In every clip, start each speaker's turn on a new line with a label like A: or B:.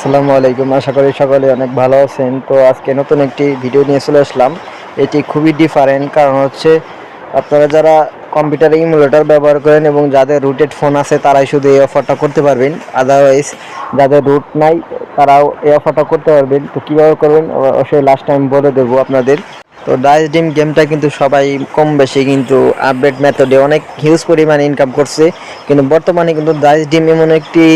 A: আসসালামু আলাইকুম। আশা করি সকলে অনেক ভালো আছেন। তো আজকে নতুন একটি ভিডিও নিয়ে চলে আসলাম। এটি খুবই ডিফারেন্ট, কারণ হচ্ছে আপনারা যারা কম্পিউটারে ইমুলেটর ব্যবহার করেন এবং যাদের রুটেড ফোন আছে তারাই শুধু এই অফারটা করতে পারবেন। আদারওয়াইজ যাদের রুট নাই তারাও এই অফারটা করতে পারবেন। তো কীভাবে করবেন অবশ্যই লাস্ট টাইম বলে দেবো আপনাদের। তো ডাইস ডিম গেমটা কিন্তু সবাই কম বেশি কিন্তু আপডেট মেথডে অনেক হিউজ পরিমাণে ইনকাম করছে, কিন্তু বর্তমানে কিন্তু ডাইস ডিম এমন একটি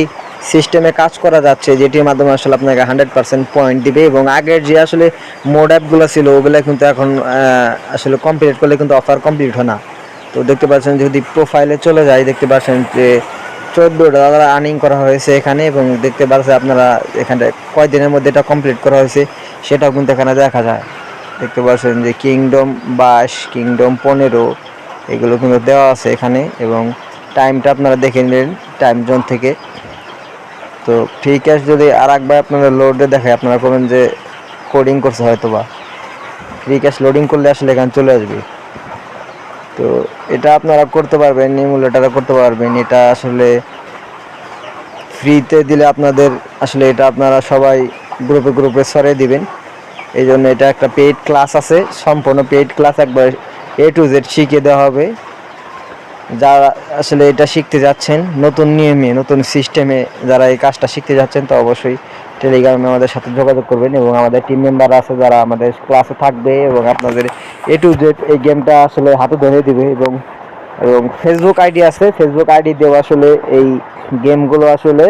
A: সিস্টেমে কাজ করা যাচ্ছে যেটির মাধ্যমে আসলে আপনাকে 100% পয়েন্ট দিবে, এবং আগের যে আসলে মোড অ্যাপগুলো ছিল ওগুলো কিন্তু এখন আসলে কমপ্লিট করলে কিন্তু অফার কমপ্লিট হয় না। তো দেখতে পাচ্ছেন, যদি প্রোফাইলে চলে যায় দেখতে পাচ্ছেন যে $14 আর্নিং করা হয়েছে এখানে, এবং দেখতে পাচ্ছেন আপনারা এখানে কয়দিনের মধ্যে এটা কমপ্লিট করা হয়েছে সেটাও কিন্তু এখানে দেখা যায়। দেখতে পাচ্ছেন যে কিংডম 22, কিংডম 15 এগুলো কিন্তু দেওয়া আছে এখানে, এবং টাইমটা আপনারা দেখে নিন টাইম জোন থেকে। তো ফ্রি ক্যাশ যদি আর একবার আপনারা লোডে দেখায় আপনারা করবেন যে কোডিং করছে হয়তো, বা ফ্রি ক্যাশ লোডিং করলে আসলে এখানে চলে আসবে। তো এটা আপনারা করতে পারবেন, ইমুলেটারে করতে পারবেন। এটা আসলে ফ্রিতে দিলে আপনাদের আসলে এটা আপনারা সবাই গ্রুপে গ্রুপে ছড়িয়ে দিবেন। এই জন্য এটা একটা পেইড ক্লাস আছে, সম্পূর্ণ পেইড ক্লাস, একবার A to Z শিখিয়ে দেওয়া হবে। যারা আসলে এটা শিখতে যাচ্ছেন নতুন নিয়মে নতুন সিস্টেমে, যারা এই কাজটা শিখতে যাচ্ছেন তো অবশ্যই টেলিগ্রামে আমাদের সাথে যোগাযোগ করবেন, এবং আমাদের টিম মেম্বার আছে যারা আমাদের ক্লাসে থাকবে এবং আপনাদের A to Z এই গেমটা আসলে হাতে ধরে দিবে। এবং ফেসবুক আইডি আছে, ফেসবুক আইডি দিয়েও আসলে এই গেমগুলো আসলে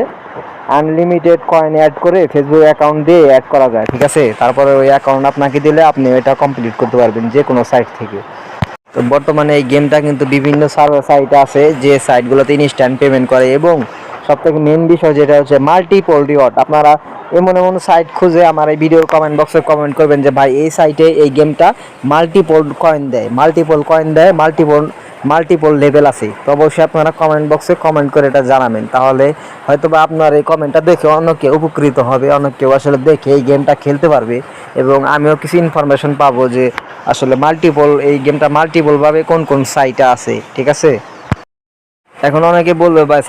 A: আনলিমিটেড কয়েন অ্যাড করে ফেসবুক অ্যাকাউন্ট দিয়ে অ্যাড করা যায়, ঠিক আছে। তারপরে ওই অ্যাকাউন্ট আপনাকে দিলে আপনি এটা কমপ্লিট করতে পারবেন যে কোনো সাইট থেকে। তো বর্তমানে এই গেমটা কিন্তু বিভিন্ন সার্ভার সাইট আছে যে সাইটগুলোতে ইনস্ট্যান্ট পেমেন্ট করে, এবং সবথেকে মেন বিষয় যেটা হচ্ছে মাল্টিপল রিওয়ার্ড। আপনারা এমন এমন সাইট খুঁজে আমার এই ভিডিওর কমেন্ট বক্সে কমেন্ট করবেন যে ভাই এই সাইটে এই গেমটা মাল্টিপল কয়েন দেয়, মাল্টিপল লেভেল আছে। তো অবশ্যই আপনারা কমেন্ট বক্সে কমেন্ট করে এটা জানাবেন, তাহলে হয়তো বা আপনার এই কমেন্টটা দেখে অন্য কেউ উপকৃত হবে, অন্য কেউ আসলে দেখে এই গেমটা খেলতে পারবে, এবং আমিও কিছু ইনফরমেশন পাবো যে আসলে এই গেমটা মাল্টিপলভাবে কোন কোন সাইটে আছে, ঠিক আছে। এখন অনেকে বলবে ভাই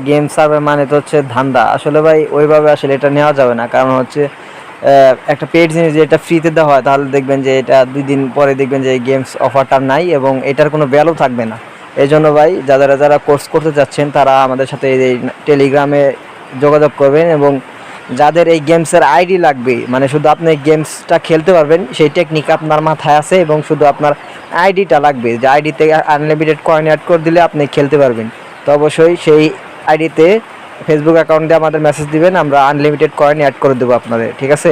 A: গেম সার্ভে মানে তো হচ্ছে ধান্দা। আসলে ভাই ওইভাবে আসলে এটা নেওয়া যাবে না, কারণ হচ্ছে একটা পেড জিনিস যে এটা ফ্রিতে দেওয়া হয় তাহলে দেখবেন যে এটা 2 দিন পরে দেখবেন যে এই গেমস অফারটা নাই এবং এটার কোনো ভ্যালু থাকবে না। এই জন্য ভাই যারা কোর্স করতে যাচ্ছেন তারা আমাদের সাথে এই টেলিগ্রামে যোগাযোগ করবেন, এবং যাদের এই গেমসের আইডি লাগবে, মানে শুধু আপনি গেমসটা খেলতে পারবেন সেই টেকনিক আপনার মাথায় আছে, এবং শুধু আপনার আইডিটা লাগবে, যে আইডিতে আনলিমিটেড কয়েন অ্যাড করে দিলে আপনি খেলতে পারবেন। তো অবশ্যই সেই আইডিতে ফেসবুক অ্যাকাউন্ট দিয়ে আমাদের মেসেজ দিবেন, আমরা আনলিমিটেড কয়েন অ্যাড করে দেবো আপনাদের, ঠিক আছে।